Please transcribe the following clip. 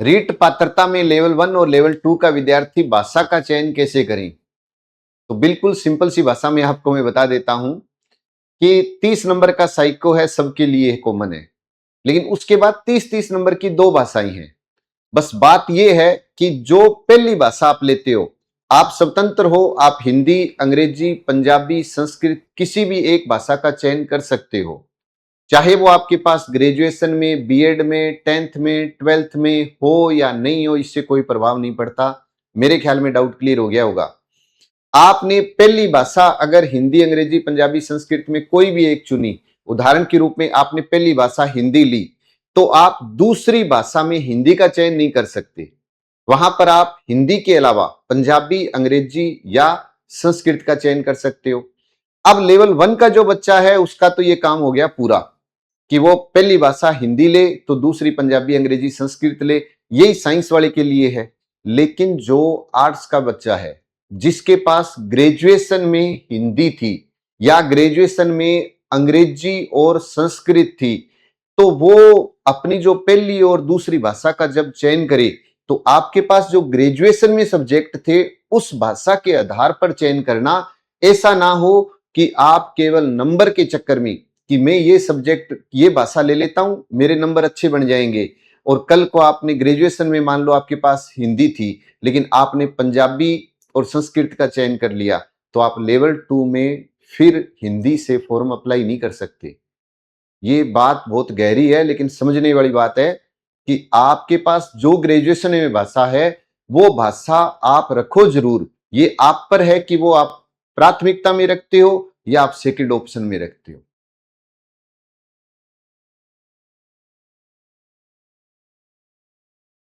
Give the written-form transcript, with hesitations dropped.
रीट पात्रता में लेवल 1 और लेवल 2 का विद्यार्थी भाषा का चयन कैसे करें? तो बिल्कुल सिंपल सी भाषा में आपको मैं बता देता हूं कि 30 नंबर का साइको है, सबके लिए कॉमन है, लेकिन उसके बाद 30-30 नंबर की दो भाषाएं हैं। बस बात यह है कि जो पहली भाषा आप लेते हो, आप स्वतंत्र हो, आप हिंदी, अंग्रेजी, पंजाबी, संस्कृत किसी भी एक भाषा का चयन कर सकते हो। चाहे वो आपके पास ग्रेजुएशन में, बीएड में, 10th में, 12th में हो या नहीं हो, इससे कोई प्रभाव नहीं पड़ता। मेरे ख्याल में डाउट क्लियर हो गया होगा। आपने पहली भाषा अगर हिंदी, अंग्रेजी, पंजाबी, संस्कृत में कोई भी एक चुनी, उदाहरण के रूप में आपने पहली भाषा हिंदी ली, तो आप दूसरी भाषा में हिंदी का चयन नहीं कर सकते। वहां पर आप हिंदी के अलावा पंजाबी, अंग्रेजी या संस्कृत का चयन कर सकते हो। अब लेवल 1 का जो बच्चा है उसका तो ये काम हो गया पूरा कि वो पहली भाषा हिंदी ले तो दूसरी पंजाबी, अंग्रेजी, संस्कृत ले। यही साइंस वाले के लिए है। लेकिन जो आर्ट्स का बच्चा है, जिसके पास ग्रेजुएशन में हिंदी थी या ग्रेजुएशन में अंग्रेजी और संस्कृत थी, तो वो अपनी जो पहली और दूसरी भाषा का जब चयन करे, तो आपके पास जो ग्रेजुएशन में सब्जेक्ट थे उस भाषा के आधार पर चयन करना। ऐसा ना हो कि आप केवल नंबर के चक्कर में कि मैं ये सब्जेक्ट, ये भाषा ले लेता हूं, मेरे नंबर अच्छे बन जाएंगे, और कल को आपने ग्रेजुएशन में मान लो आपके पास हिंदी थी लेकिन आपने पंजाबी और संस्कृत का चयन कर लिया, तो आप लेवल 2 में फिर हिंदी से फॉर्म अप्लाई नहीं कर सकते। ये बात बहुत गहरी है लेकिन समझने वाली बात है कि आपके पास जो ग्रेजुएशन में भाषा है वो भाषा आप रखो जरूर। ये आप पर है कि वो आप प्राथमिकता में रखते हो या आप सेकंड ऑप्शन में रखते हो।